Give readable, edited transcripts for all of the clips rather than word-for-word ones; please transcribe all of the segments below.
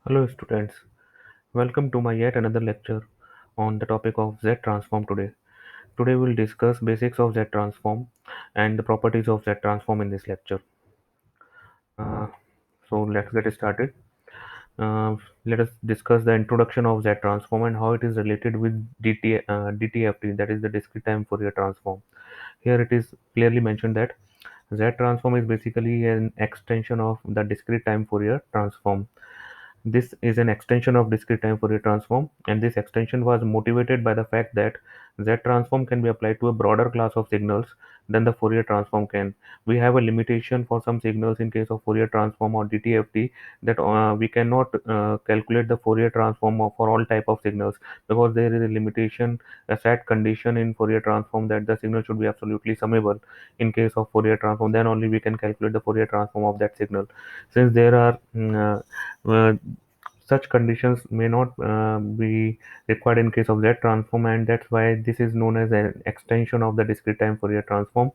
Hello students, welcome to my yet another lecture on the topic of Z transform today. Today we'll discuss basics of Z transform and the properties of Z transform in this lecture. Uh, so let's get started. Let us discuss the introduction of Z transform and how it is related with DTFT, that is the discrete time Fourier transform. Here it is clearly mentioned that Z transform is basically an extension of the discrete time Fourier transform. This is an extension of discrete time Fourier transform, and this extension was motivated by the fact that Z transform can be applied to a broader class of signals than the Fourier transform can. We have a limitation for some signals in case of Fourier transform or DTFT, that we cannot calculate the Fourier transform for all type of signals, because there is a limitation, a set condition in Fourier transform, that the signal should be absolutely summable. In case of Fourier transform, then only we can calculate the Fourier transform of that signal. Since there are such conditions may not be required in case of Z transform, and that's why this is known as an extension of the discrete time Fourier transform.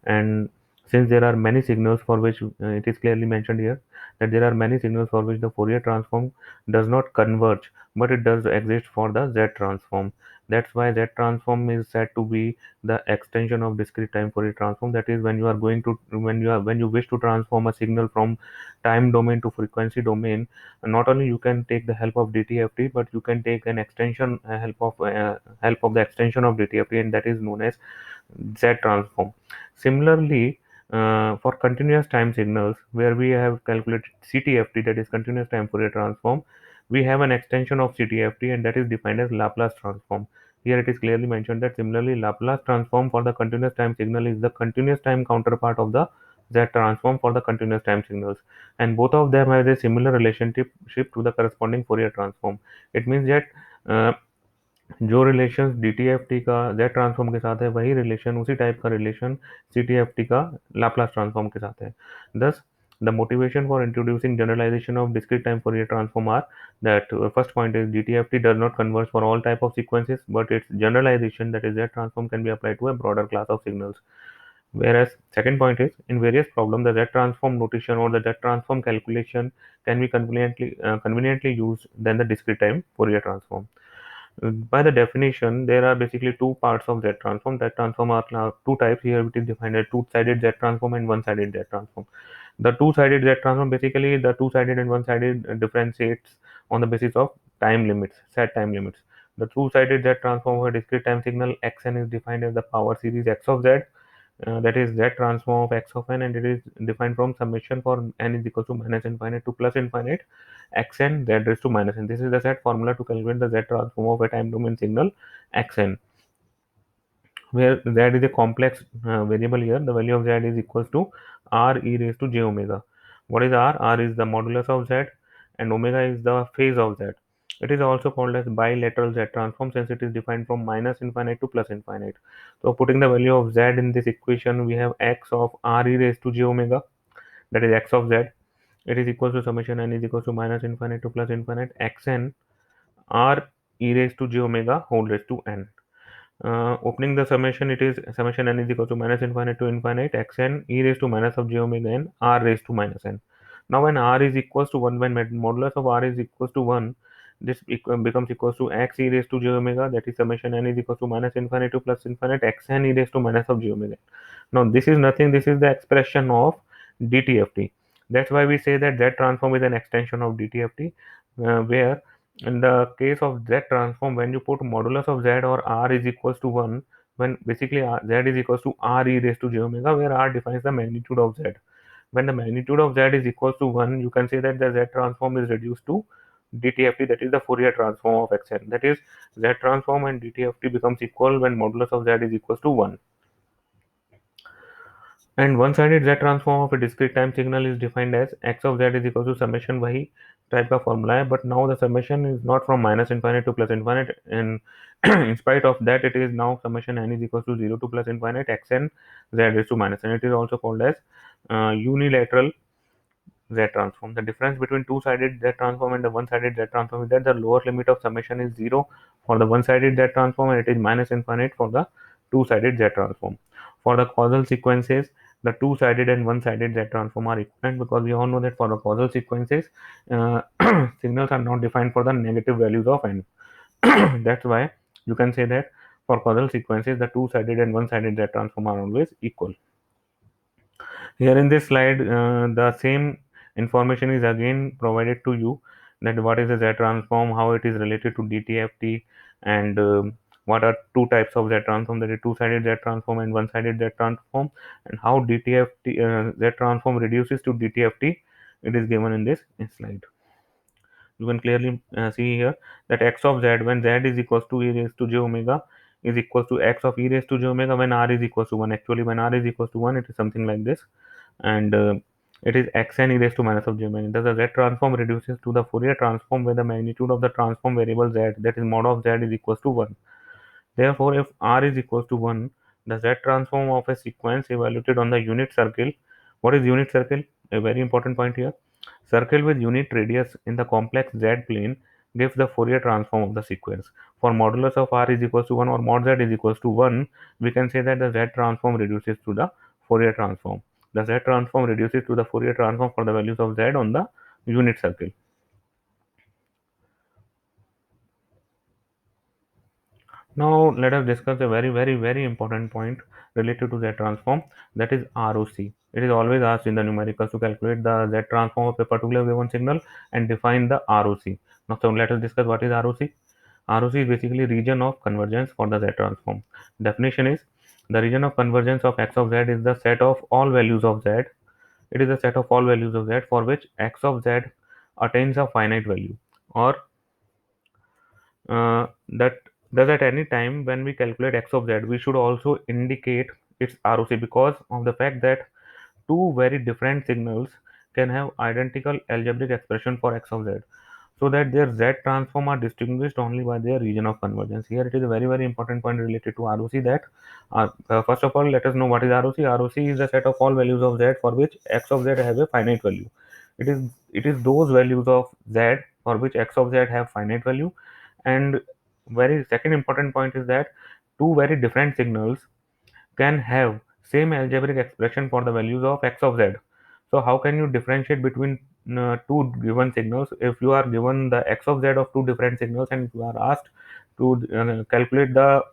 And since there are many signals for which it is clearly mentioned here that there are many signals for which the Fourier transform does not converge, but it does exist for the Z transform. That's why Z transform is said to be the extension of discrete time Fourier transform. That is, when you are going to when you wish to transform a signal from time domain to frequency domain, not only you can take the help of DTFT, but you can take an extension help of the extension of DTFT, and that is known as Z transform. Similarly, for continuous time signals, where we have calculated CTFT, that is continuous time Fourier transform, we have an extension of CTFT, and that is defined as Laplace transform. Here it is clearly mentioned that similarly Laplace transform for the continuous time signal is the continuous time counterpart of the Z transform for the continuous time signals, and both of them have a similar relationship to the corresponding Fourier transform. It means that uh, जो relation DTFT का Z transform के साथ है, वही relation, उसी type का relation CTFT का Laplace transform के साथ है. Thus, the motivation for introducing generalization of discrete time Fourier transform are that first point is DTFT does not converge for all type of sequences, but its generalization, that is Z transform, can be applied to a broader class of signals. Whereas second point is, in various problems the Z transform notation or the Z transform calculation can be conveniently used than the discrete time Fourier transform. By the definition, there are basically two parts of Z transform. Z transform are now two types. Here it is defined as two-sided Z transform and one-sided Z transform. The two-sided Z transform, basically the two-sided and one-sided differentiates on the basis of time limits, set time limits. The two-sided Z transform of a discrete time signal xn is defined as the power series x of z, that is Z transform of x of n, and it is defined from summation for n is equal to minus infinite to plus infinite xn z raised to minus n. This is the set formula to calculate the Z transform of a time domain signal xn, where z is a complex variable. Here the value of z is equals to r e raised to j omega. What is r? R is the modulus of z, and omega is the phase of z. It is also called as bilateral Z transform, since it is defined from minus infinite to plus infinite. So putting the value of z in this equation, we have x of r e raised to j omega, that is x of z. It is equals to summation n is equals to minus infinite to plus infinite xn r e raised to j omega whole raised to n. Opening the summation, it is summation n is equal to minus infinite to infinite xn e raised to minus of j omega n r raised to minus n. Now when r is equals to 1, when modulus of r is equals to 1, this becomes equals to x e raised to j omega, that is summation n is equals to minus infinite to plus infinite xn e raised to minus of j omega. Now this is nothing, this is the expression of DTFT. That's why we say that Z transform is an extension of DTFT, where in the case of Z transform, when you put modulus of Z or R is equals to 1, when basically Z is equals to R e raised to j omega, where R defines the magnitude of Z. When the magnitude of Z is equals to 1, you can say that the Z transform is reduced to DTFT, that is the Fourier transform of Xn. That is, Z transform and DTFT becomes equal when modulus of Z is equals to 1. And one-sided Z transform of a discrete time signal is defined as x of z is equal to summation, वही type का formula है, but now the summation is not from minus infinite to plus infinite, and in spite of that it is now summation n is equal to 0 to plus infinite xn z raised to minus n. It is also called as unilateral Z transform. The difference between two-sided Z transform and the one-sided Z transform is that the lower limit of summation is 0 for the one-sided Z transform, and it is minus infinite for the two-sided Z transform. For the causal sequences, the two-sided and one-sided Z transform are equivalent, because we all know that for the causal sequences, uh, signals are not defined for the negative values of n. That's why you can say that for causal sequences, the two-sided and one-sided Z transform are always equal. Here in this slide, the same information is again provided to you, that what is the Z transform, how it is related to DTFT, and what are two types of Z transform, that is two-sided Z transform and one-sided Z transform, and how DTFT Z transform reduces to DTFT. It is given in this slide. You can clearly see here that x of z, when z is equals to e raised to j omega, is equals to x of e raised to j omega when r is equals to 1. Actually, when r is equals to 1, it is something like this, and it is xn e raised to minus of j omega. Thus, the z transform reduces to the Fourier transform where the magnitude of the transform variable z, that is mod of z, is equals to 1. Therefore, if r is equals to 1, the z transform of a sequence evaluated on the unit circle. What is unit circle? A very important point here. Circle with unit radius in the complex z plane gives the Fourier transform of the sequence. For modulus of r is equals to 1 or mod z is equals to 1, we can say that the z transform reduces to the Fourier transform. The z transform reduces to the Fourier transform for the values of z on the unit circle. Now let us discuss a very important point related to Z transform, that is ROC. It is always asked in the numericals to calculate the Z transform of a particular given signal and define the ROC. Now so let us discuss what is ROC. ROC is basically region of convergence for the Z transform. Definition is the region of convergence of x of z is the set of all values of z. It is a set of all values of z for which x of z attains a finite value, or that thus at any time when we calculate x of z, we should also indicate its ROC, because of the fact that two very different signals can have identical algebraic expression for x of z, so that their z transform are distinguished only by their region of convergence. Here it is a very important point related to ROC, that first of all, let us know what is ROC. ROC is the set of all values of z for which x of z has a finite value. It is those values of z for which x of z have finite value. And very second important point is that two very different signals can have same algebraic expression for the values of x of z. So how can you differentiate between two given signals if you are given the x of z of two different signals and you are asked to calculate the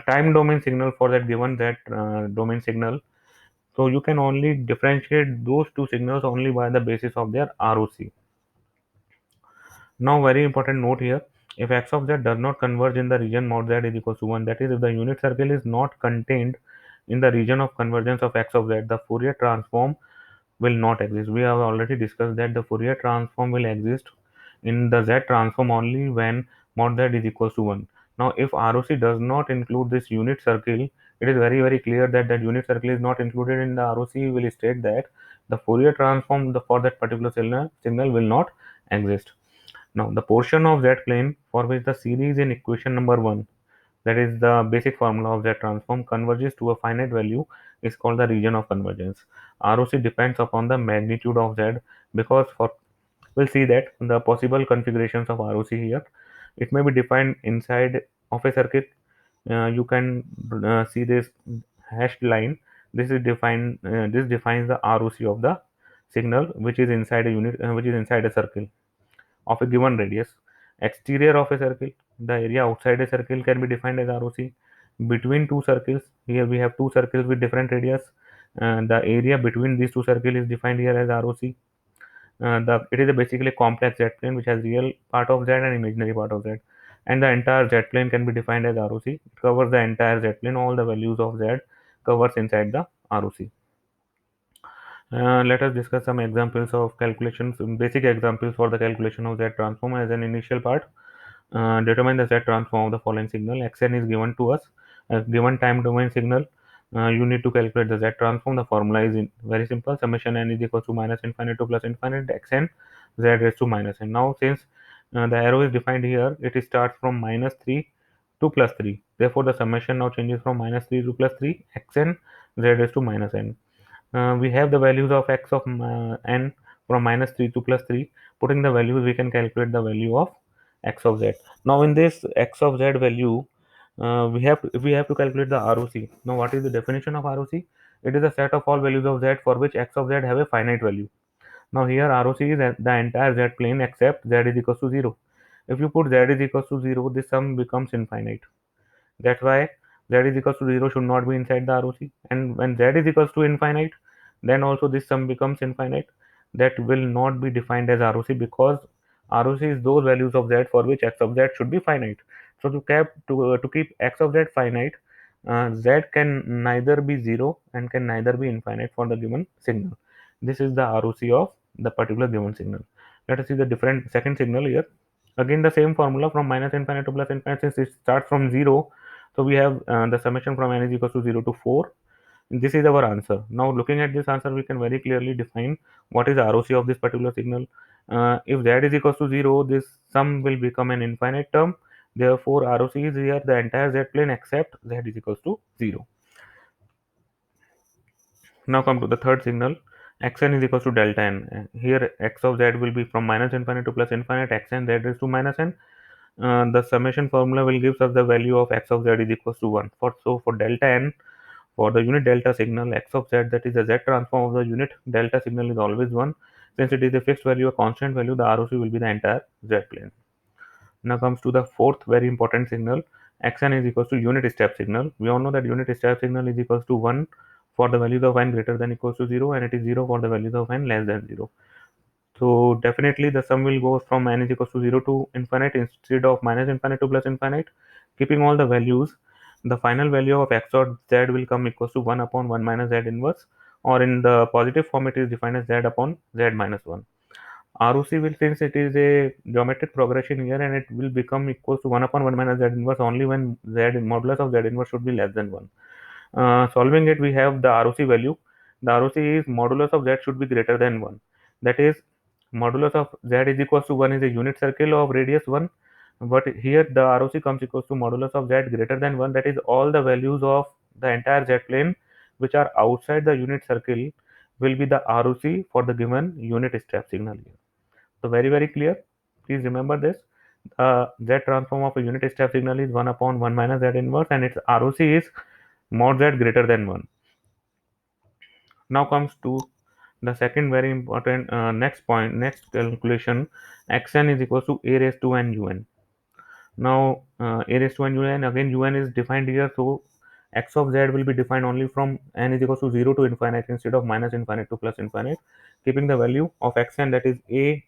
time domain signal for that given that domain signal? So you can only differentiate those two signals only by the basis of their ROC. Now, very important note here. If x of z does not converge in the region mod z is equals to 1, that is, if the unit circle is not contained in the region of convergence of x of z, the Fourier transform will not exist. We have already discussed that the Fourier transform will exist in the z transform only when mod z is equals to 1. Now, if ROC does not include this unit circle, it is very clear that that unit circle is not included in the ROC. Will state that the Fourier transform for that particular signal will not exist. Now, the portion of Z plane for which the series in equation number 1, that is the basic formula of Z transform, converges to a finite value, is called the region of convergence. ROC depends upon the magnitude of Z, because for we'll see that the possible configurations of ROC here. It may be defined inside of a circuit. You can see this hashed line. This is defined. This defines the ROC of the signal which is inside a unit, which is inside a circle of a given radius. Exterior of a circle, the area outside a circle can be defined as ROC. Between two circles, here we have two circles with different radius. The area between these two circles is defined here as ROC. It is a basically complex Z plane which has real part of Z and imaginary part of Z. And the entire Z plane can be defined as ROC. It covers the entire Z plane, all the values of Z covers inside the ROC. Let us discuss some examples of calculations, some basic examples for the calculation of Z transform as an initial part. Determine the Z transform of the following signal. Xn is given to us. A given time domain signal, you need to calculate the Z transform. The formula is very simple. Summation n is equal to minus infinite to plus infinite xn z raised to minus n. Now, since the arrow is defined here, it starts from minus 3 to plus 3. Therefore, the summation now changes from minus 3 to plus 3 xn z raised to minus n. We have the values of x of n from minus 3 to plus 3. Putting the values, we can calculate the value of x of z. Now, in this x of z value, we have to calculate the ROC. Now, what is the definition of ROC? It is a set of all values of z for which x of z have a finite value. Now here ROC is the entire z plane except z is equals to 0. If you put z is equals to 0, this sum becomes infinite. That's why z is equals to 0 should not be inside the ROC. And when z is equals to infinite, then also this sum becomes infinite. That will not be defined as ROC, because ROC is those values of z for which x of z should be finite. So to keep x of z finite, z can neither be 0 and can neither be infinite for the given signal. This is the ROC of the particular given signal. Let us see the different second signal here. Again, the same formula from minus infinite to plus infinite. Since it starts from 0, so we have the summation from n is equals to 0 to 4. This is our answer. Now looking at this answer, we can very clearly define what is ROC of this particular signal. If z is equals to 0, this sum will become an infinite term. Therefore, ROC is here the entire z plane except z is equals to 0. Now come to the third signal. Xn is equals to delta n. Here x of z will be from minus infinite to plus infinite. Xn z is to minus n. The summation formula will give us the value of x of z is equals to 1. For delta n, for the unit delta signal, x of z, that is the z transform of the unit delta signal, is always 1. Since it is a fixed value, a constant value, the ROC will be the entire z plane. Now comes to the fourth very important signal. Xn is equals to unit step signal. We all know that unit step signal is equals to 1 for the values of n greater than equals to 0, and it is 0 for the values of n less than 0. So definitely the sum will go from n is equals to 0 to infinite instead of minus infinite to plus infinite. Keeping all the values, the final value of x dot z will come equals to 1 upon 1 minus z inverse, or in the positive form it is defined as z upon z minus 1. ROC will, since it is a geometric progression here, and it will become equals to 1 upon 1 minus z inverse only when z modulus of z inverse should be less than 1. Solving it, we have the ROC value. The ROC is modulus of z should be greater than 1. That is, modulus of z is equals to 1 is a unit circle of radius 1. But here the ROC comes equals to modulus of z greater than 1. That is, all the values of the entire z plane which are outside the unit circle will be the ROC for the given unit step signal here. So very clear. Please remember this. Z transform of a unit step signal is 1 upon 1 minus z inverse, and its ROC is mod z greater than 1. Now comes to the second very important next point, next calculation. Xn is equals to a raised to n un. Now a raised to n un, again un is defined here, so x of z will be defined only from n is equals to 0 to infinite instead of minus infinite to plus infinite, keeping the value of xn, that is a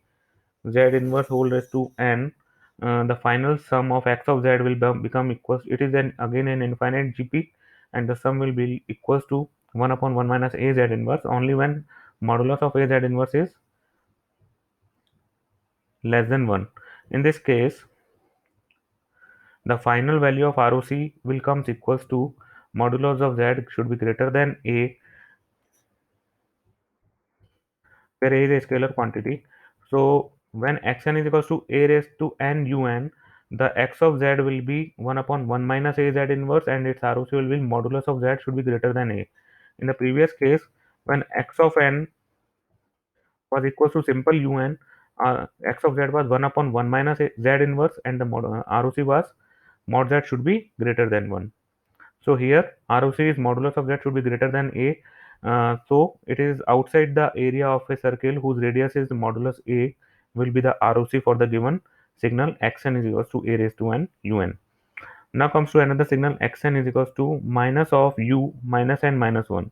z inverse whole raised to n. The final sum of x of z will become equals, it is then again an infinite GP, and the sum will be equals to 1 upon 1 minus a z inverse only when modulus of a z inverse is less than 1. In this case, the final value of ROC will comes equals to modulus of z should be greater than a, where a is a scalar quantity. So when xn is equals to a raised to n un, the x of z will be 1 upon 1 minus a z inverse, and its ROC will be modulus of z should be greater than a. In the previous case, when x of n was equals to simple un, x of z was 1 upon 1 minus a z inverse, and the ROC was mod z should be greater than 1. So here ROC is modulus of z should be greater than a. So it is outside the area of a circle whose radius is modulus a will be the ROC for the given signal xn is equals to a raised to n un. Now comes to another signal xn is equals to minus of u minus n minus 1.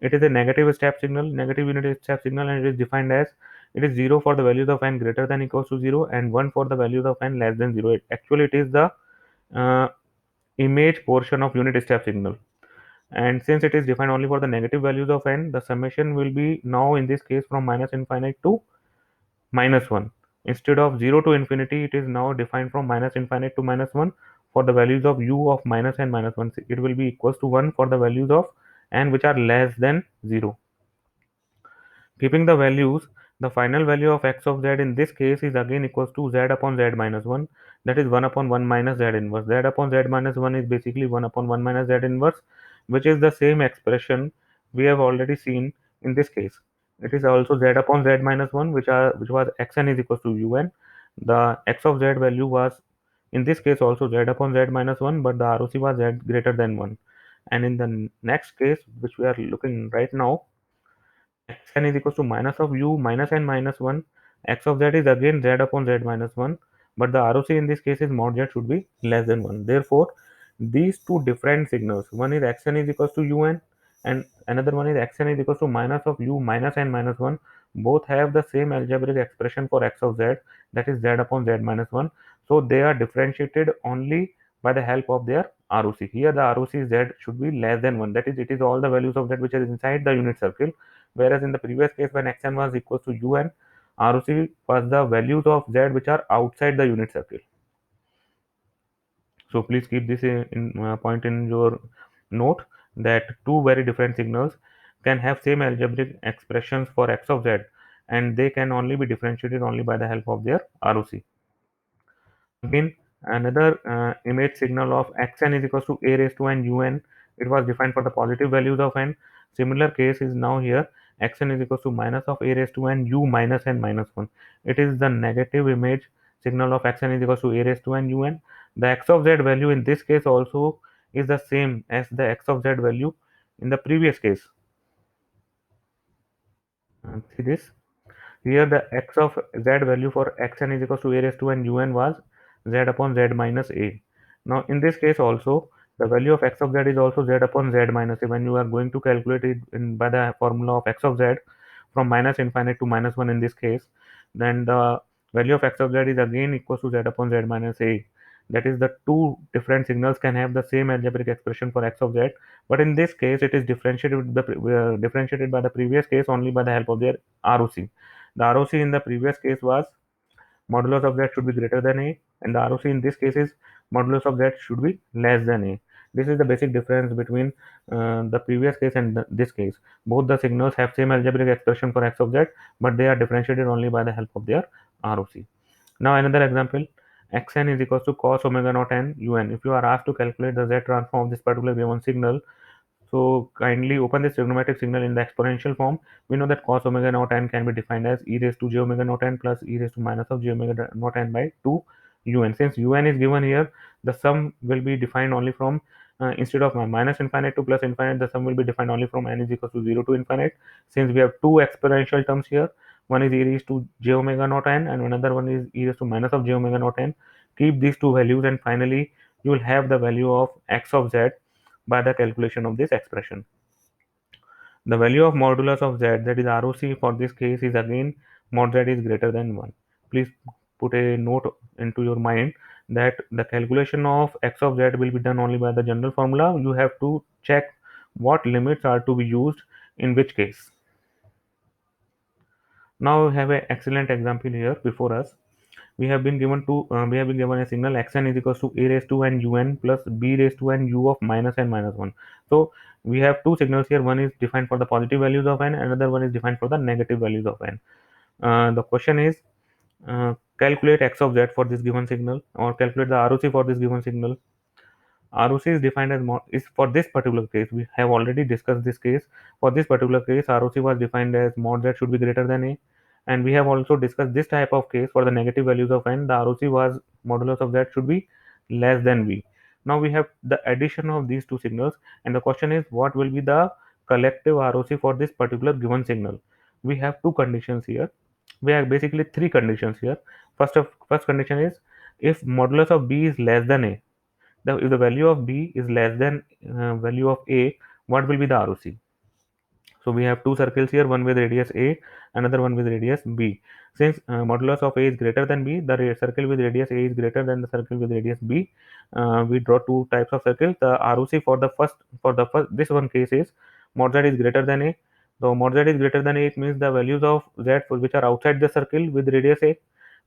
It is a negative step signal, negative unit step signal, and it is defined as it is 0 for the values of n greater than equals to 0 and 1 for the values of n less than 0. Actually, it is the uh, image portion of unit step signal. And since it is defined only for the negative values of n, the summation will be now in this case from minus infinite to minus 1. Instead of 0 to infinity, it is now defined from minus infinite to minus 1 for the values of u of minus n minus 1. It will be equals to 1 for the values of n which are less than 0. Keeping the values, the final value of x of z in this case is again equals to z upon z minus 1, that is 1 upon 1 minus z inverse. Z upon z minus 1 is basically 1 upon 1 minus z inverse, which is the same expression we have already seen in this case. It is also z upon z minus 1, which was xn is equals to un. The x of z value was in this case also z upon z minus 1, but the ROC was z greater than 1. And in the next case, which we are looking right now, xn is equals to minus of u minus n minus 1. X of z is again z upon z minus 1. But the ROC in this case is mod z should be less than 1. Therefore, these two different signals, one is xn is equals to un and another one is xn is equals to minus of u minus n minus 1. Both have the same algebraic expression for x of z, that is z upon z minus 1. So they are differentiated only by the help of their ROC. Here the ROC z should be less than 1. That is, it is all the values of z which are inside the unit circle. Whereas in the previous case, when xn was equal to un, ROC was the values of z which are outside the unit circle. So please keep this in point in your note, that two very different signals can have same algebraic expressions for x of z, and they can only be differentiated only by the help of their ROC. Again, another image signal of xn is equals to a raised to n un. It was defined for the positive values of n. Similar case is now here. Xn is equals to minus of a raised to n u minus n minus 1. It is the negative image signal of xn is equals to a raised to n un. The x of z value in this case also is the same as the x of z value in the previous case. See this? Here the x of z value for xn is equals to a raised to n un was z upon z minus a. Now in this case also, the value of x of z is also z upon z minus a. When you are going to calculate it by the formula of x of z from minus infinite to minus 1 in this case, then the value of x of z is again equals to z upon z minus a. That is, the two different signals can have the same algebraic expression for x of z, but in this case it is differentiated by the previous case only by the help of their ROC. The ROC in the previous case was modulus of z should be greater than a, and the ROC in this case is modulus of z should be less than a. This is the basic difference between the previous case and this case. Both the signals have same algebraic expression for x of z, but they are differentiated only by the help of their ROC. Now another example, xn is equals to cos omega naught n un. If you are asked to calculate the z transform of this particular given signal, so kindly open this trigonometric signal in the exponential form. We know that cos omega naught n can be defined as e raised to j omega naught n plus e raised to minus of j omega naught n by 2 un. Since un is given here, the sum will be defined only from instead of minus infinite to plus infinite, the sum will be defined only from n is equal to 0 to infinite. Since we have two exponential terms here, one is e raised to j omega naught n and another one is e raised to minus of j omega naught n. Keep these two values and finally you will have the value of x of z by the calculation of this expression. The value of modulus of z, that is ROC for this case, is again mod z is greater than 1. Please put a note into your mind that the calculation of x of z will be done only by the general formula. You have to check what limits are to be used in which case. Now we have an excellent example here before us. We have been given a signal xn is equals to a raised to n un plus b raised to n u of minus n minus 1. So we have two signals here. One is defined for the positive values of n, another one is defined for the negative values of n. The question is, calculate x of z for this given signal, or calculate the ROC for this given signal. ROC is defined as is for this particular case. We have already discussed this case. For this particular case, ROC was defined as mod z should be greater than a, and we have also discussed this type of case for the negative values of n. The ROC was modulus of z should be less than v. Now we have the addition of these two signals, and the question is what will be the collective ROC for this particular given signal. We have two conditions here. We have basically three conditions here. First condition is if modulus of b is less than a, if the value of b is less than value of a, what will be the ROC? So we have two circles here, one with radius a, another one with radius b. Since modulus of a is greater than b, the circle with radius a is greater than the circle with radius b. We draw two types of circles. The ROC for the first this one case is mod z is greater than a. So mod z is greater than a, it means the values of z which are outside the circle with radius a,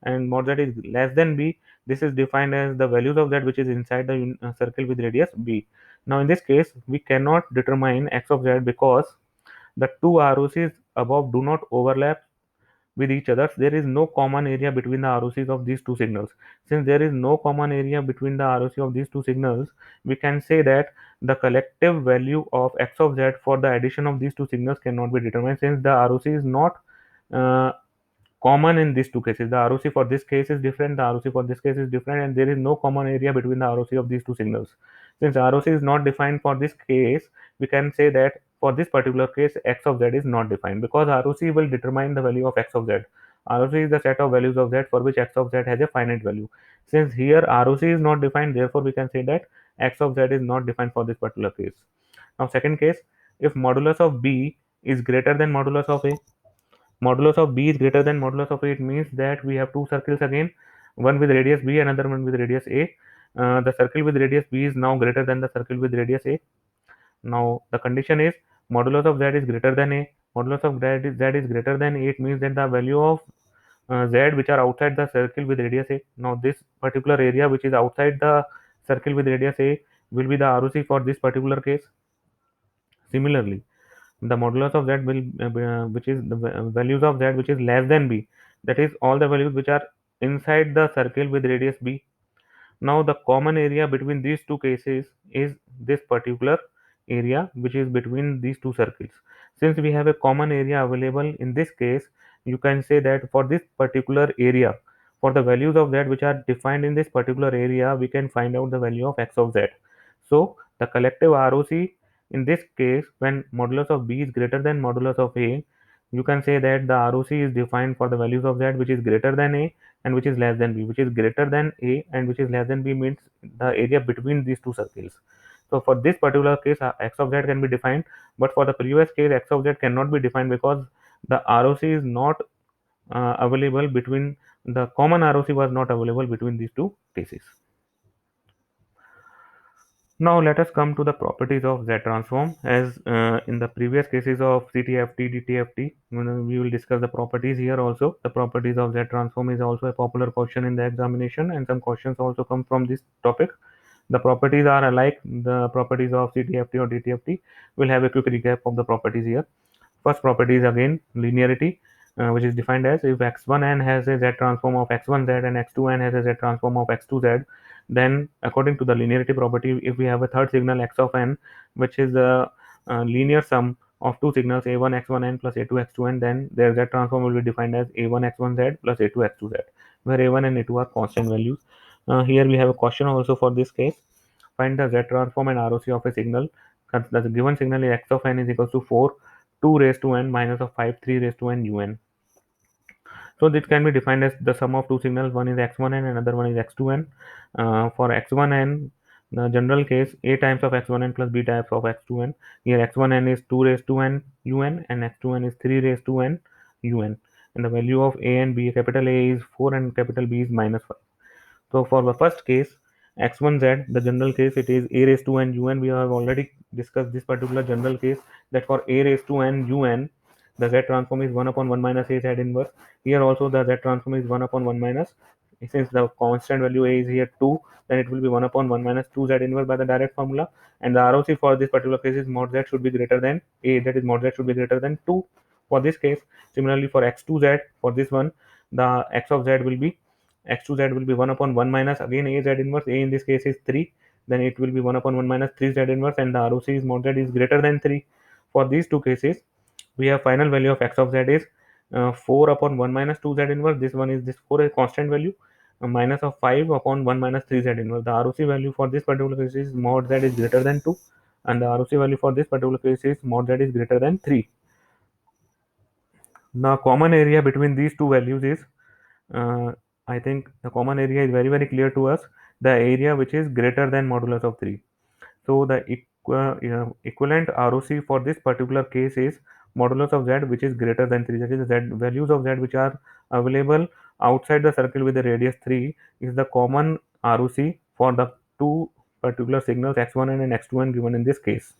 and mod z is less than b. This is defined as the values of z which is inside the circle with radius b. Now in this case, we cannot determine x of z because the two ROCs above do not overlap with each other. There is no common area between the ROCs of these two signals. Since there is no common area between the ROC of these two signals, we can say that the collective value of x of z for the addition of these two signals cannot be determined, since the ROC is not uh, common in these two cases. The ROC for this case is different, the ROC for this case is different, and there is no common area between the ROC of these two signals. Since ROC is not defined for this case, we can say that for this particular case, x of z is not defined, because ROC will determine the value of x of z. ROC is the set of values of z for which x of z has a finite value. Since here ROC is not defined, therefore we can say that x of z is not defined for this particular case. Now, second case, if modulus of b is greater than modulus of a, modulus of b is greater than modulus of a, it means that we have two circles again, one with radius b, another one with radius a. The circle with radius b is now greater than the circle with radius a. Now the condition is modulus of z is greater than a. Modulus of z is greater than a, it means that the value of z which are outside the circle with radius a. Now this particular area which is outside the circle with radius a will be the ROC for this particular case. Similarly, the modulus of z will which is the values of z which is less than b, that is all the values which are inside the circle with radius b. Now the common area between these two cases is this particular area which is between these two circles. Since we have a common area available in this case, you can say that for this particular area, for the values of z which are defined in this particular area, we can find out the value of x of z. So the collective ROC in this case, when modulus of b is greater than modulus of a, you can say that the ROC is defined for the values of z which is greater than a and which is less than b, which is greater than a and which is less than b means the area between these two circles. So for this particular case, x of z can be defined, but for the previous case, x of z cannot be defined because the ROC is not available between, the common ROC was not available between these two cases. Now let us come to the properties of Z transform. As in the previous cases of CTFT, DTFT, we will discuss the properties here also. The properties of Z transform is also a popular question in the examination, and some questions also come from this topic. The properties are alike the properties of CTFT or DTFT. We'll have a quick recap of the properties here. First property is again linearity, which is defined as if x1n has a z transform of x1z and x2n has a z transform of x2z, then according to the linearity property, if we have a third signal x of n, which is the linear sum of two signals a1 x1n plus a2 x2n, then their z transform will be defined as a1 x1z plus a2 x2z, where a1 and a2 are constant values. Here we have a question also for this case. Find the z transform and ROC of a signal. The given signal is x of n is equals to 4 2 raised to n minus of 5 3 raised to n un. So this can be defined as the sum of two signals, one is x1n and another one is x2n. For x1n, the general case, a times of x1n plus b times of x2n. Here x1n is 2 raised to n un and x2n is 3 raised to n un. And the value of a and b, capital A is 4 and capital B is minus 5. So for the first case, x1z, the general case, it is a raised to n un. We have already discussed this particular general case, that for a raised to n un, the z transform is 1 upon 1 minus a z inverse. Here also the z transform is 1 upon 1 minus, since the constant value a is here 2, then it will be 1 upon 1 minus 2 z inverse by the direct formula. And the ROC for this particular case is mod z should be greater than a, that is mod z should be greater than 2 for this case. Similarly for x2z, for this one, the x of z will be, x2z will be 1 upon 1 minus again a z inverse. A in this case is 3, then it will be 1 upon 1 minus 3 z inverse, and the ROC is mod z is greater than 3. For these two cases, we have final value of x of z is 4 upon 1 minus 2 z inverse. This one is this 4 is constant value, minus of 5 upon 1 minus 3 z inverse. The ROC value for this particular case is mod z is greater than 2, and the ROC value for this particular case is mod z is greater than 3. Now common area between these two values is, uh, I think the common area is very clear to us, the area which is greater than modulus of 3. So the equivalent ROC for this particular case is modulus of z which is greater than 3. That is, the z values of z which are available outside the circle with the radius 3 is the common ROC for the two particular signals x1n and x2n given in this case.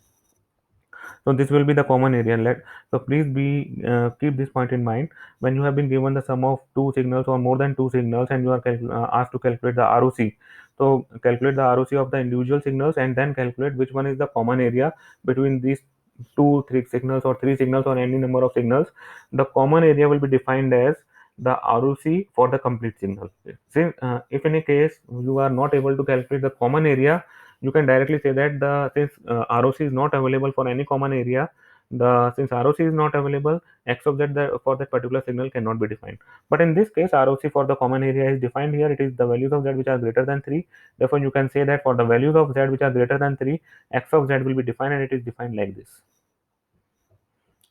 So this will be the common area. So please be keep this point in mind when you have been given the sum of two signals or more than two signals and you are asked to calculate the ROC. So calculate the ROC of the individual signals and then calculate which one is the common area between these two, three signals or three signals or any number of signals. The common area will be defined as the ROC for the complete signal. Since if in a case you are not able to calculate the common area, you can directly say that the since ROC is not available for any common area, The since ROC is not available, x of z for that particular signal cannot be defined. But in this case, ROC for the common area is defined here. It is the values of z which are greater than 3. Therefore, you can say that for the values of z which are greater than 3, x of z will be defined, and it is defined like this.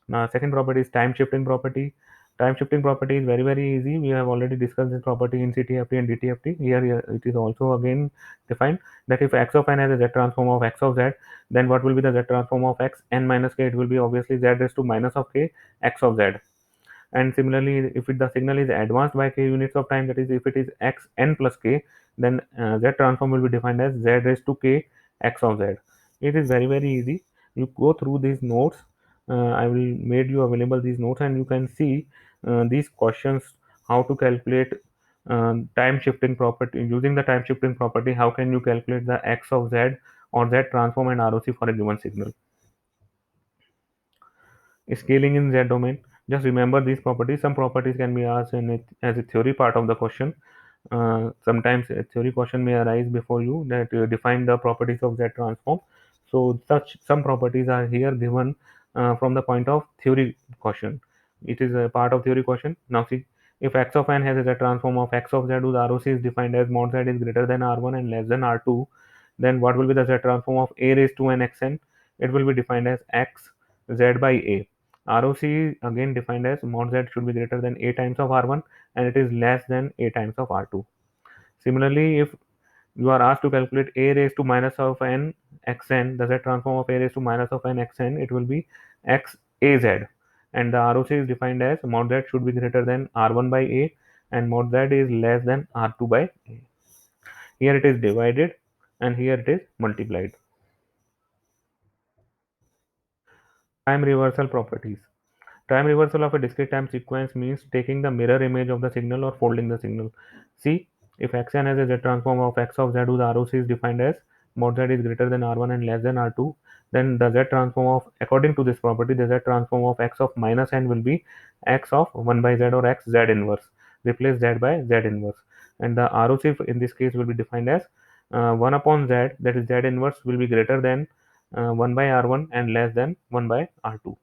Now, second property is time shifting property. Time shifting property is very easy. We have already discussed this property in CTFT and DTFT. Here it is also again defined that if x of n has a z transform of x of z, then what will be the z transform of x n minus k? It will be obviously z raised to minus of k x of z. And similarly, if the signal is advanced by k units of time, that is if it is x n plus k, then z transform will be defined as z raised to k x of z. It is very easy. You go through these notes. I will made you available these notes, and you can see these questions, how to calculate time shifting property. Using the time shifting property, how can you calculate the x of z or z transform and ROC for a given signal? Scaling in Z domain. Just remember these properties. Some properties can be asked in it as a theory part of the question. Sometimes a theory question may arise before you that define the properties of Z transform. So such some properties are here given from the point of theory question. It is a part of theory question. Now see, if x of n has a Z transform of x of z whose ROC is defined as mod z is greater than R1 and less than R2, then what will be the Z transform of a raised to n xn? It will be defined as x z by a. ROC is again defined as mod z should be greater than a times of R1 and it is less than a times of R2. Similarly, if you are asked to calculate a raised to minus of n xn, the z transform of a raised to minus of n xn, it will be x a z, and the ROC is defined as mod z should be greater than R1 by a and mod z is less than R2 by a. Here it is divided and here it is multiplied. Time reversal properties. Time reversal of a discrete time sequence means taking the mirror image of the signal or folding the signal. See, if xn has a z transform of x of z whose ROC is defined as mod z is greater than R1 and less than R2, then the z transform of, according to this property, the z transform of x of minus n will be x of 1 by z or x z inverse. Replace z by z inverse. And the ROC in this case will be defined as 1 upon z, that is z inverse, will be greater than 1 by R1 and less than 1 by R2.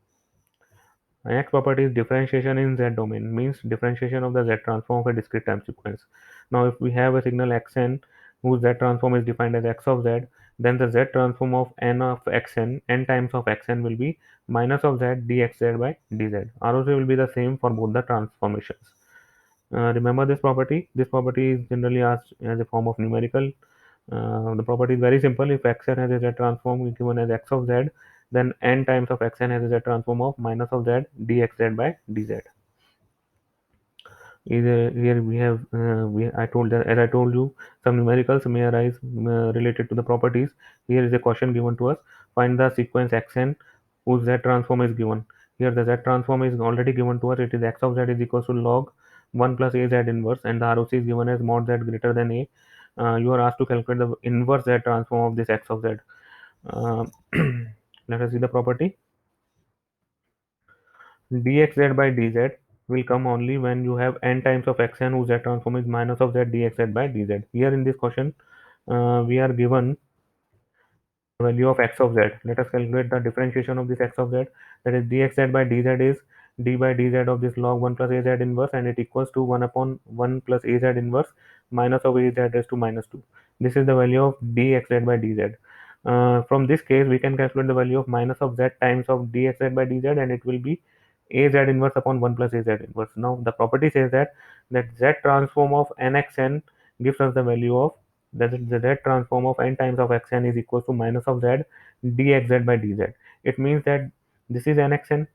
Next property is differentiation in Z domain, means differentiation of the Z transform of a discrete time sequence. Now, if we have a signal xn whose Z transform is defined as x of z, then the Z transform of n of xn, n times of xn will be minus of z dxz by dz. ROC will be the same for both the transformations. Remember this property. This property is generally asked as a form of numerical. The property is very simple. If xn has a z transform given as x of z, then n times of xn has a z transform of minus of z dxz by dz. Here we have I told that, as I told you, some numericals may arise related to the properties. Here is a question given to us: find the sequence xn whose z transform is given. Here the z transform is already given to us. It is x of z is equals to log 1 plus a z inverse, and the ROC is given as mod z greater than a. You are asked to calculate the inverse z transform of this x of z. Uh, let us see the property. Dxz by dz will come only when you have n times of xn whose z transform is minus of z dxz by dz. Here in this question, we are given value of x of z. Let us calculate the differentiation of this x of z. That is dxz by dz is d by dz of this log 1 plus az inverse, and it equals to 1 upon 1 plus az inverse minus of az raised to minus 2. This is the value of dxz by dz. From this case, we can calculate the value of minus of z times of dxz by dz, and it will be az inverse upon 1 plus az inverse. Now, the property says that z transform of nxn gives us the value of that the z transform of n times of xn is equal to minus of z dxz by dz. It means that this is nxn.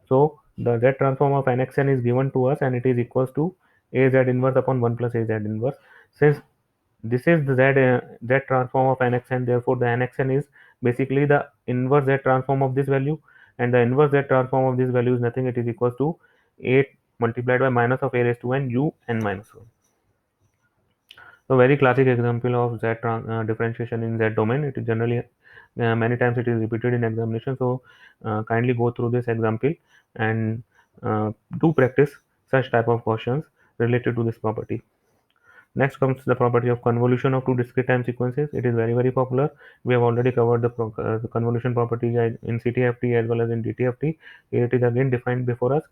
So the z transform of nxn is given to us and it is equals to az inverse upon 1 plus az inverse. Since this is the z transform of nxn, therefore the nxn is basically the inverse z transform of this value, and the inverse z transform of this value is nothing, it is equals to 8 multiplied by minus of a raised to n u n minus 1. So very classic example of differentiation in Z domain. It is generally many times it is repeated in examination. So kindly go through this example and do practice such type of questions related to this property. Next comes the property of convolution of two discrete time sequences. It is very, very popular. We have already covered the convolution property in CTFT as well as in DTFT. Here it is again defined before us.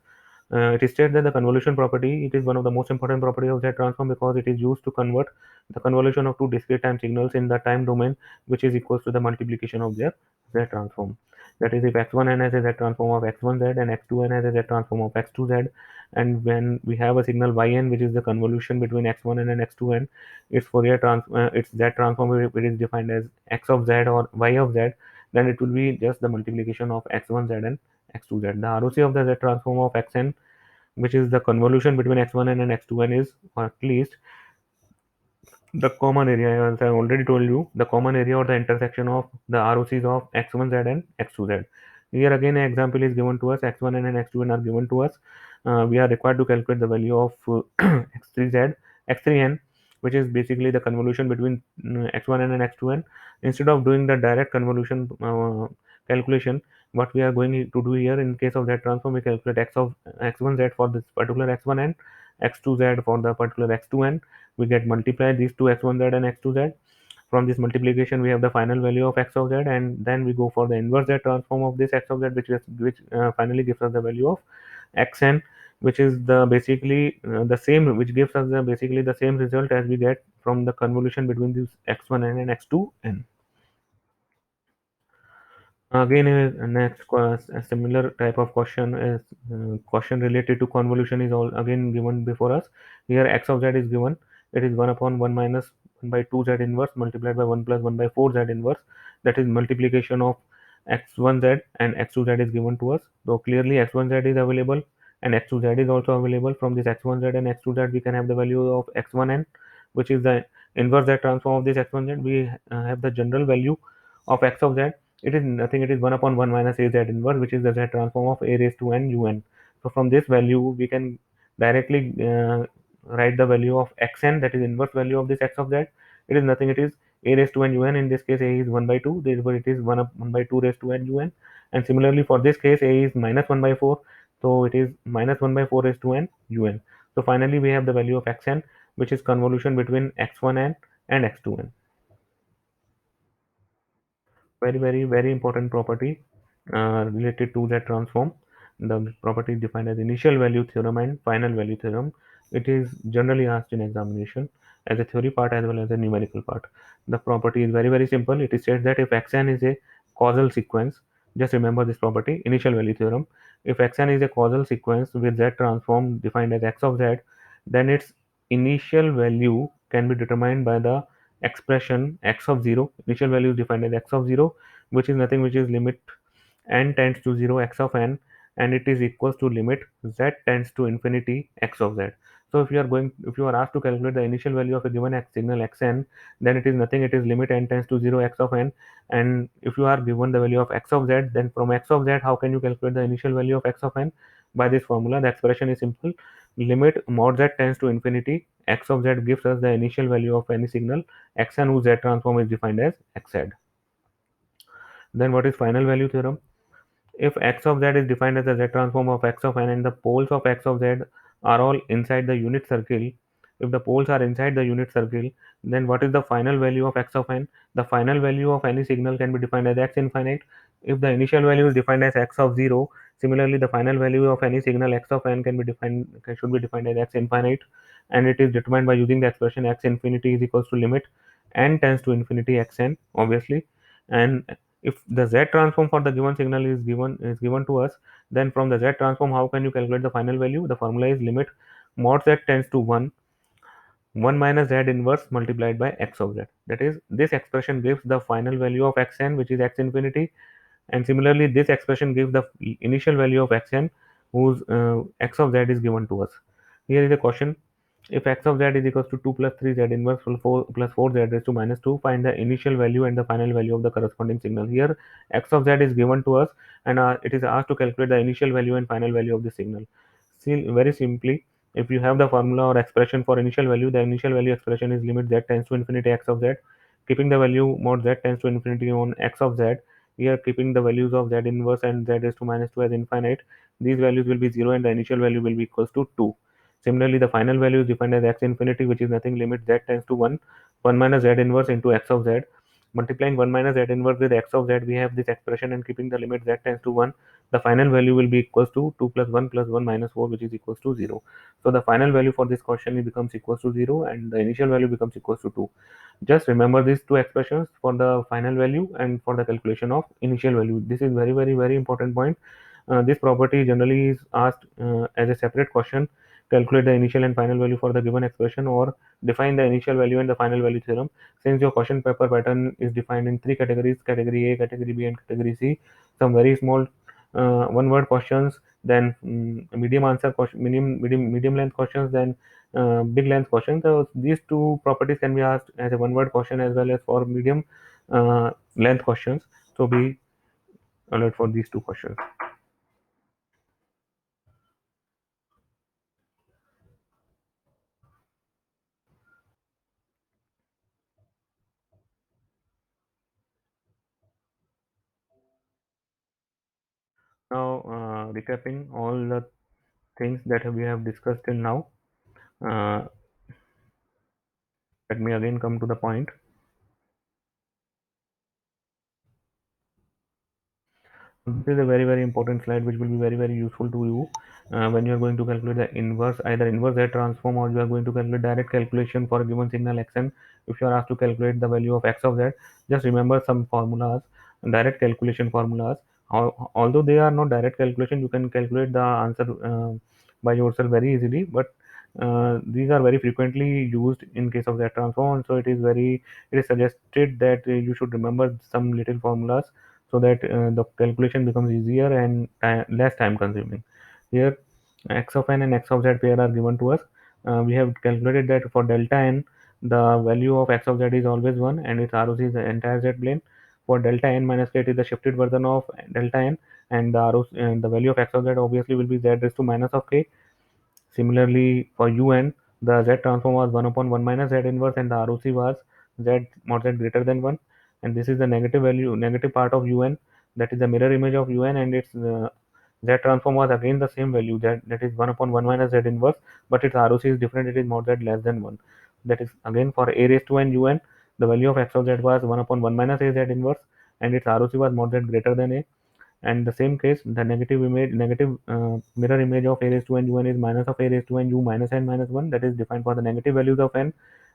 It is stated that the convolution property, it is one of the most important property of Z transform because it is used to convert the convolution of two discrete time signals in the time domain, which is equals to the multiplication of their Z transform. That is, if x1n has a Z transform of x1z and x2n has a Z transform of x2z, and when we have a signal yn, which is the convolution between x1n and x2n, its Z transform, it is defined as x of z or y of z, then it will be just the multiplication of x1z and x2z. The ROC of the Z transform of xn, which is the convolution between x1n and x2n, is at least the common area. As I already told you, the common area or the intersection of the ROCs of x1z and x2z. Here again, an example is given to us. X1n and x2n are given to us. We are required to calculate the value of x3z, x3n, which is basically the convolution between x1n and x2n. Instead of doing the direct convolution calculation, what we are going to do here in case of Z transform, we calculate x of x1z for this particular x1n, x2z for the particular x2n. We get multiply these two x1z and x2z. From this multiplication, we have the final value of x of z, and then we go for the inverse Z transform of this x of z, which finally gives us the value of xn, which is the basically the same, which gives us the basically the same result as we get from the convolution between these x1n and x2n. Again, a similar type of question is question related to convolution is all again given before us. Here x of z is given. It is 1 upon 1 minus 1 by 2 z inverse multiplied by 1 plus 1 by 4 z inverse. That is multiplication of x1z and x2z is given to us. So clearly x1z is available and x2z is also available. From this x1z and x2z, we can have the value of x1n, which is the inverse z transform of this x1z. We have the general value of x of z. It is nothing, it is 1 upon 1 minus a z inverse, which is the Z transform of a raised to n un. So from this value, we can directly write the value of xn, that is inverse value of this x of z. It is nothing, it is a raised to n un. In this case, a is 1 by 2, therefore it is 1 by 2 raised to n un. And similarly, for this case, a is minus 1 by 4, so it is minus 1 by 4 raised to n un. So finally, we have the value of xn, which is convolution between x1n and x2n. Very, very, very important property related to that transform. The property is defined as initial value theorem and final value theorem. It is generally asked in examination as a theory part as well as a numerical part. The property is very, very simple. It is said that if xn is a causal sequence, just remember this property, initial value theorem. If xn is a causal sequence with z transform defined as x of z, then its initial value can be determined by the expression x of 0. Initial value is defined as x of 0, which is nothing, which is limit n tends to 0 x of n, and it is equals to limit z tends to infinity x of z. So if you are asked to calculate the initial value of a given x signal xn, then it is nothing, it is limit n tends to 0 x of n. And if you are given the value of x of z, then from x of z, how can you calculate the initial value of x of n? By this formula, the expression is simple. Limit mod z tends to infinity x of z gives us the initial value of any signal xn whose z transform is defined as xz. Then what is final value theorem? If x of z is defined as the z transform of x of n and the poles of x of z are all inside the unit circle, if the poles are inside the unit circle, then what is the final value of x of n? The final value of any signal can be defined as x infinite. If the initial value is defined as x of 0, similarly the final value of any signal x of n should be defined as x infinite, and it is determined by using the expression x infinity is equals to limit n tends to infinity xn, obviously. And if the z transform for the given signal is given to us, then from the z transform, how can you calculate the final value? The formula is limit mod z tends to 1 1 minus z inverse multiplied by x of z. That is, this expression gives the final value of xn, which is x infinity, and similarly this expression gives the initial value of xn whose x of z is given to us. Here is a question: if x of z is equals to 2 plus 3 z inverse 4 plus 4 z raised to minus 2, find the initial value and the final value of the corresponding signal. Here x of z is given to us, and it is asked to calculate the initial value and final value of the signal. See, very simply, if you have the formula or expression for initial value, the initial value expression is limit z tends to infinity x of z, keeping the value mod z tends to infinity on x of z. Here keeping the values of z inverse and z raised to minus 2 as infinite, these values will be 0 and the initial value will be equals to 2. Similarly, the final value is defined as x infinity, which is nothing limit z tends to 1, 1 minus z inverse into x of z. Multiplying 1 minus z inverse with x of z, we have this expression, and keeping the limit z tends to 1, the final value will be equals to 2 plus 1 minus 4, which is equals to 0. So the final value for this question becomes equals to 0, and the initial value becomes equals to 2. Just remember these two expressions for the final value and for the calculation of initial value. This is very, very, very important point. This property generally is asked as a separate question. Calculate the initial and final value for the given expression, or define the initial value and the final value theorem. Since your question paper pattern is defined in three categories: category A, category B, and category C. Some very small one word questions, then medium answer question, medium length questions, then big length questions. So these two properties can be asked as a one word question as well as for medium length questions. So be alert for these two questions. Now, recapping all the things that we have discussed till now, uh, let me again come to the point. This is a very, very important slide which will be very, very useful to you when you are going to calculate the inverse, either inverse Z transform, or you are going to calculate direct calculation for a given signal xn. If you are asked to calculate the value of x of z, just remember some formulas, direct calculation formulas. Although they are not direct calculation, you can calculate the answer by yourself very easily, but these are very frequently used in case of Z transform. So it is suggested that you should remember some little formulas so that the calculation becomes easier and less time consuming. Here, x of n and x of z pair are given to us. We have calculated that for delta n, the value of x of z is always 1 and its ROC is the entire z plane. For delta n minus k, it is the shifted version of delta n, and the ROC, and the value of x of z obviously will be z raised to minus of k. Similarly, for un, the Z transform was 1 upon 1 minus Z inverse, and the ROC was Z mod Z greater than 1. And this is the negative value, negative part of un, that is the mirror image of un, and its Z transform was again the same value, that is 1 upon 1 minus Z inverse, but its ROC is different, it is mod Z less than 1. That is again for a raised to n un, the value of x of z was 1 upon 1 minus a z inverse, and its ROC was mod Z greater than a. And the same case, the negative mirror image of a raised to n un is minus of a raised to n u minus n minus 1, that is defined for the negative values of n.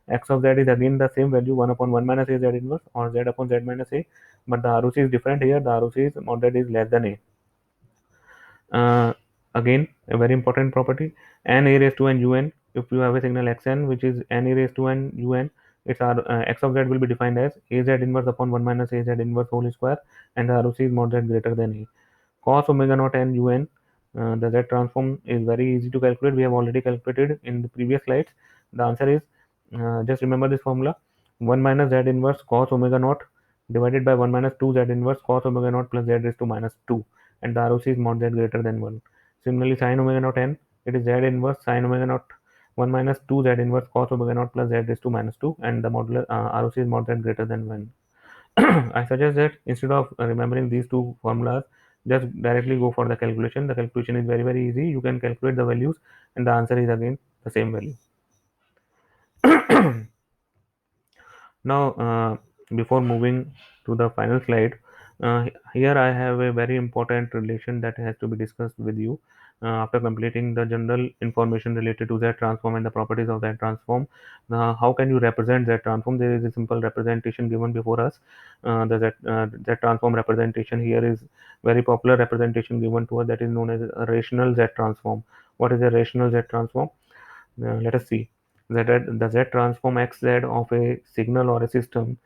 X of z is again the same value, 1 upon 1 minus a z inverse, or z upon z minus a, but the ROC is different here, the ROC is mod z is less than a. uh, Again, a very important property, n a raised to n un, if you have a signal xn which is n a raised to n un, its x of z will be defined as a z inverse upon 1 minus a z inverse whole square, and the ROC is mod z greater than a. Cos omega naught n un, the Z transform is very easy to calculate. We have already calculated in the previous slides. The answer is, just remember this formula: 1 minus Z inverse cos omega naught divided by 1 minus 2 Z inverse cos omega naught plus Z raised to minus 2, and the ROC is mod Z greater than 1. Similarly, sin omega naught n, it is Z inverse sin omega naught 1 minus 2 Z inverse cos omega naught plus Z raised to minus 2, and the modular ROC is mod Z greater than 1. I suggest that instead of remembering these two formulas, just directly go for the calculation. The calculation is very, very easy. You can calculate the values, and the answer is again the same value. Now, before moving to the final slide, here I have a very important relation that has to be discussed with you. After completing the general information related to Z transform and the properties of that transform, how can you represent that transform? There is a simple representation given before us. The Z transform representation here is very popular representation given to us, that is known as a rational Z transform. What is a rational Z transform? Let us see. The Z transform xz of a signal or a system,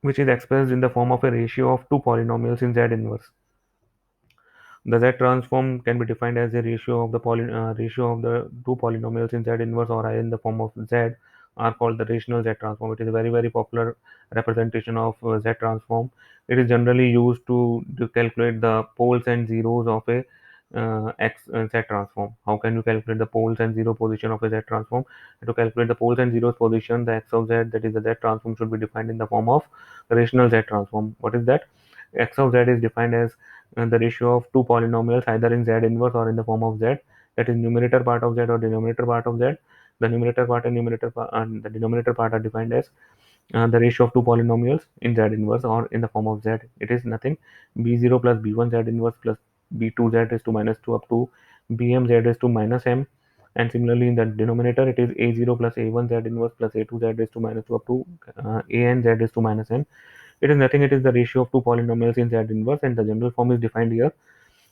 which is expressed in the form of a ratio of two polynomials in Z inverse. The Z transform can be defined as a ratio of the two polynomials in Z inverse or I in the form of Z are called the rational Z transform. It is a very, very popular representation of Z transform. It is generally used to calculate the poles and zeros of a Z transform. How can you calculate the poles and zero position of a Z transform? To calculate the poles and zeros position, the x of z, that is the Z transform, should be defined in the form of rational Z transform. What is that? X of z is defined as the ratio of two polynomials either in Z inverse or in the form of Z. that is numerator part of z or denominator part of z. The numerator part and numerator part and the denominator part are defined as the ratio of two polynomials in z inverse or in the form of z. It is nothing b0 plus b1 z inverse plus b2 z is to minus 2 up to bm z is to minus m. And similarly in the denominator it is a0 plus a1 z inverse plus a2 z is to minus 2 up to an z is to minus n. It is nothing, it is the ratio of two polynomials in z inverse, and the general form is defined here.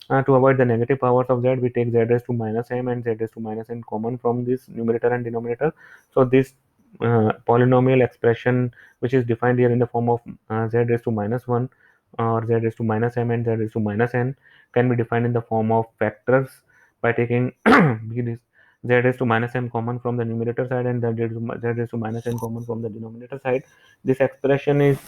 To avoid the negative powers of z, we take z raised to minus m and z raised to minus n common from this numerator and denominator. So this polynomial expression, which is defined here in the form of z raised to minus 1 or z raised to minus m and z raised to minus n, can be defined in the form of factors by taking this z raised to minus m common from the numerator side and z raised to minus n common from the denominator side. This expression is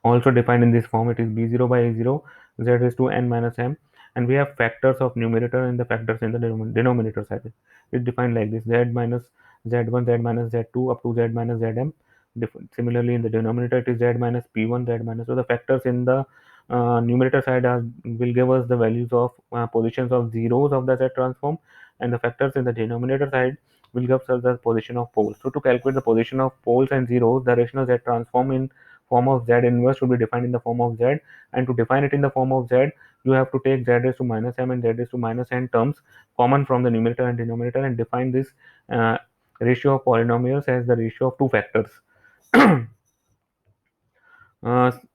also defined in this form. It is b0 by a0 z raised to n minus m, and we have factors of numerator and the factors in the denominator side. It's defined like this: z minus z1 z minus z2 up to z minus zm. Similarly in the denominator it is z minus p1 z minus. So the factors in the numerator side will give us the values of positions of zeros of the z transform, and the factors in the denominator side will give us the position of poles. So to calculate the position of poles and zeros, the rational z transform in form of z inverse should be defined in the form of z, and to define it in the form of z, you have to take z raised to minus m and z raised to minus n terms common from the numerator and denominator and define this uh, ratio of polynomials as the ratio of two factors.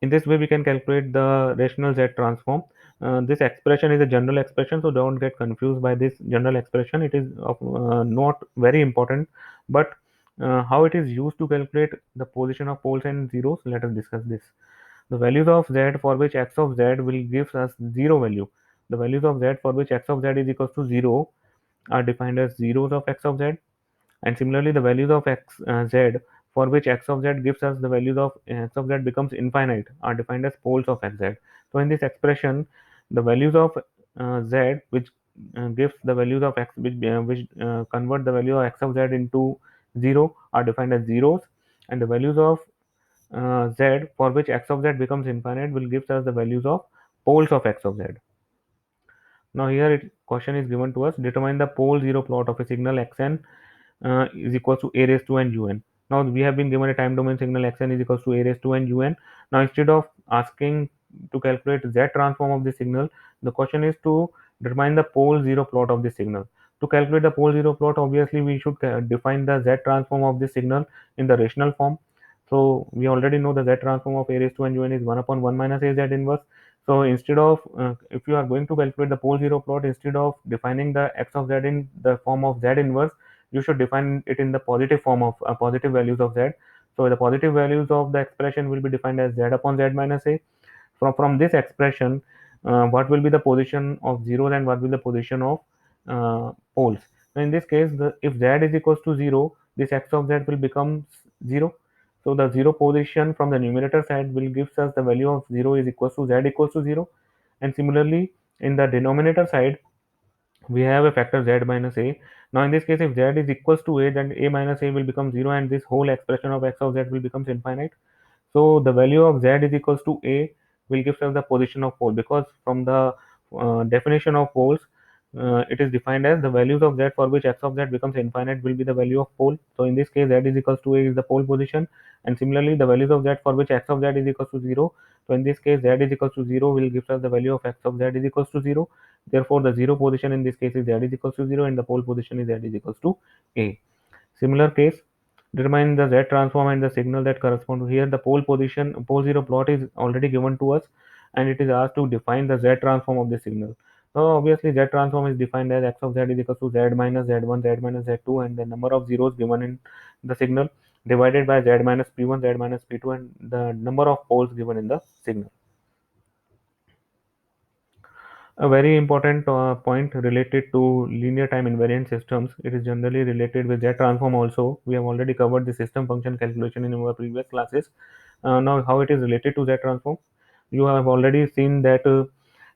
In this way we can calculate the rational z transform. This expression is a general expression, so don't get confused by this general expression. It is not very important, but how it is used to calculate the position of poles and zeros, let us discuss this. The values of z for which x of z will give us zero value. The values of z for which x of z is equals to 0 are defined as zeros of x of z, and similarly the values of z for which x of z gives us the values of x of z becomes infinite are defined as poles of xz. So in this expression, the values of z which gives the values of x which convert the value of x of z into 0 are defined as zeros, and the values of z for which x of z becomes infinite will give us the values of poles of x of z. Now here question is given to us: determine the pole zero plot of a signal xn is equals to a raised to n un. Now we have been given a time domain signal xn is equals to a raised to n un. Now instead of asking to calculate z transform of the signal, the question is to determine the pole zero plot of the signal. To calculate the pole zero plot, obviously we should define the z transform of the signal in the rational form. So we already know the z transform of a raised to n un is 1 upon 1 minus a z inverse. So instead of if you are going to calculate the pole zero plot, instead of defining the x of z in the form of z inverse, you should define it in the positive form of positive values of z. So the positive values of the expression will be defined as z upon z minus a. From this expression, what will be the position of zeros and what will be the position of poles? Now in this case, if z is equals to 0, this x of z will become 0. So the 0 position from the numerator side will gives us the value of 0 is equals to z equals to 0. And similarly, in the denominator side, we have a factor z minus a. Now in this case, if z is equals to a, then a minus a will become 0, and this whole expression of x of z will becomes infinite. So the value of z is equals to a will give us the position of pole, because from the definition of poles, it is defined as the values of z for which x of z becomes infinite will be the value of pole. So in this case, z is equals to a is the pole position, and similarly the values of z for which x of z is equals to 0. So in this case, z is equals to 0 will give us the value of x of z is equals to 0. Therefore, the 0 position in this case is z is equals to 0, and the pole position is z is equals to a. Similar case, determine the z transform and the signal that correspond to. Here the pole zero plot is already given to us, and it is asked to define the z transform of the signal. So obviously z transform is defined as x of z is equal to z minus z1 z minus z2 and the number of zeros given in the signal divided by z minus p1 z minus p2 and the number of poles given in the signal. A very important point related to linear time invariant systems. It is generally related with Z transform also. We have already covered the system function calculation in our previous classes. Now, how it is related to Z transform? You have already seen that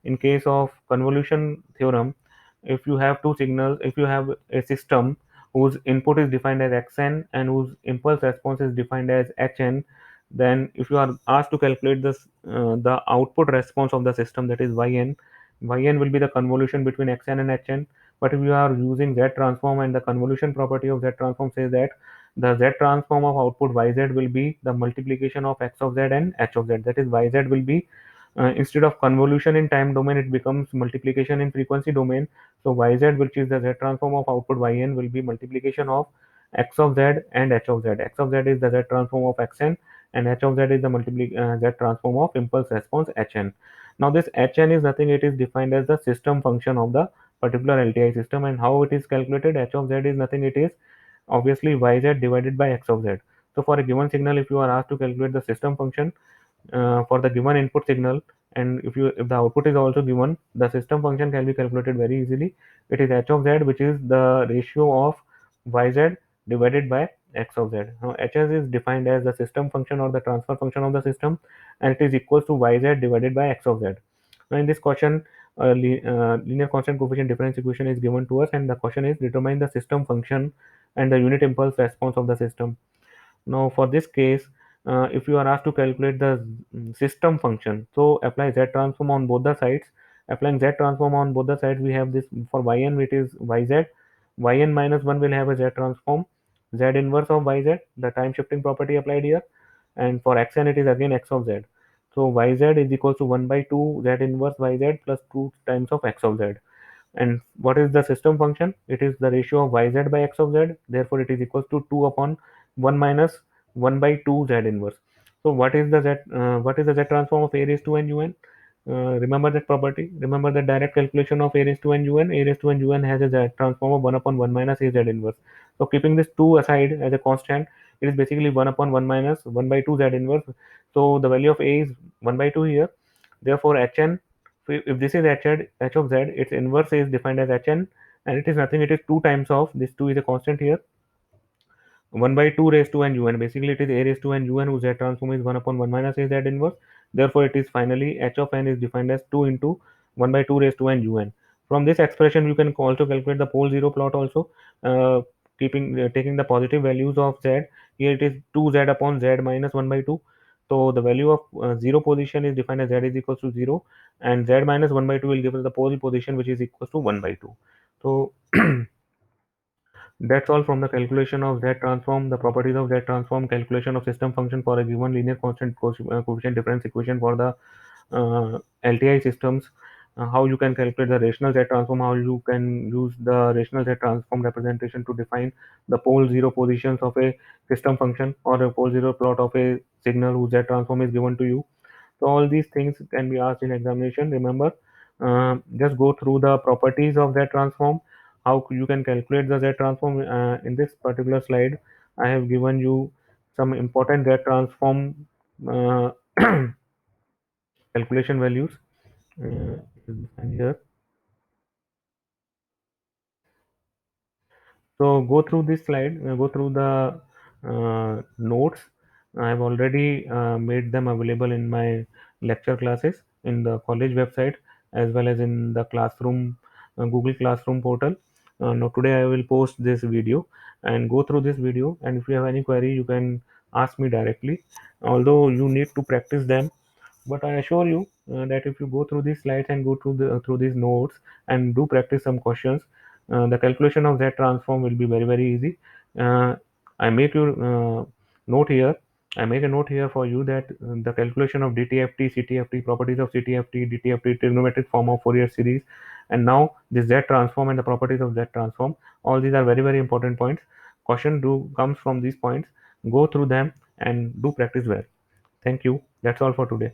in case of convolution theorem, if you have two signals, if you have a system whose input is defined as xn and whose impulse response is defined as hn, then if you are asked to calculate this, the output response of the system, that is yn will be the convolution between xn and hn. But if you are using Z transform, and the convolution property of Z transform says that the Z transform of output YZ will be the multiplication of X of Z and H of Z. That is, YZ will be, instead of convolution in time domain, it becomes multiplication in frequency domain. So YZ, which is the Z transform of output Yn, will be multiplication of X of Z and H of Z. X of Z is the Z transform of Xn, and H of Z is the Z transform of impulse response Hn. Now this Hn is nothing, it is defined as the system function of the particular LTI system. And how it is calculated? H of Z is nothing, it is obviously Yz divided by X of Z. So for a given signal, if you are asked to calculate the system function for the given input signal, and if the output is also given, the system function can be calculated very easily. It is H of Z, which is the ratio of Yz divided by X of Z. Now Hs is defined as the system function or the transfer function of the system, and it is equals to Yz divided by X of Z. Now in this question, linear constant coefficient difference equation is given to us, and the question is determine the system function and the unit impulse response of the system. Now for this case, if you are asked to calculate the system function, so apply Z transform on both the sides. Applying Z transform on both the sides, we have this for Yn, which is Yz. Yn minus 1 will have a Z transform, Z inverse of Yz, the time shifting property applied here. And for Xn, it is again X of Z. So Yz is equal to 1 by 2 Z inverse Yz plus 2 times of X of Z. And what is the system function? It is the ratio of Yz by X of Z. Therefore, it is equals to 2 upon 1 minus 1 by 2 Z inverse. So what is the Z transform of A raised to n un? Remember that property. Remember the direct calculation of A raised to n un. A raised to n un has a Z transform of 1 upon 1 minus A Z inverse. So keeping this 2 aside as a constant, it is basically 1 upon 1 minus 1 by 2 Z inverse. So the value of A is 1 by 2 here. Therefore, Hn, if this is H of Z, its inverse is defined as Hn, and it is nothing, it is 2 times of this. 2 is a constant here, 1 by 2 raised to n un. Basically, it is A raised to n un, whose Z transform is 1 upon 1 minus A Z inverse. Therefore, it is finally H of n is defined as 2 into 1 by 2 raised to n un. From this expression, you can also calculate the pole zero plot also, taking the positive values of Z. Here it is 2Z upon Z minus 1 by 2. So the value of zero position is defined as Z is equals to 0, and Z minus 1 by 2 will give us the pole position, which is equals to 1 by 2. So that's all from the calculation of Z transform, the properties of Z transform, calculation of system function for a given linear constant coefficient difference equation for the LTI systems, how you can calculate the rational Z transform, how you can use the rational Z transform representation to define the pole zero positions of a system function or a pole zero plot of a signal whose Z transform is given to you. So all these things can be asked in examination. Remember, just go through the properties of Z transform, how you can calculate the Z transform. In this particular slide, I have given you some important Z transform uh, calculation values. And here, so go through this slide, go through the notes. I have already made them available in my lecture classes in the college website, as well as in the classroom, Google Classroom portal. Now today I will post this video and go through this video. And if you have any query, you can ask me directly. Although you need to practice them, but I assure you that if you go through these slides and go through these notes and do practice some questions, the calculation of Z transform will be very easy. Uh, I make your note here. I make a note here for you that the calculation of DTFT, CTFT, properties of CTFT, DTFT, trigonometric form of Fourier series, and now this Z transform and the properties of Z transform. All these are very important points. Question do comes from these points. Go through them and do practice well. Thank you. That's all for today.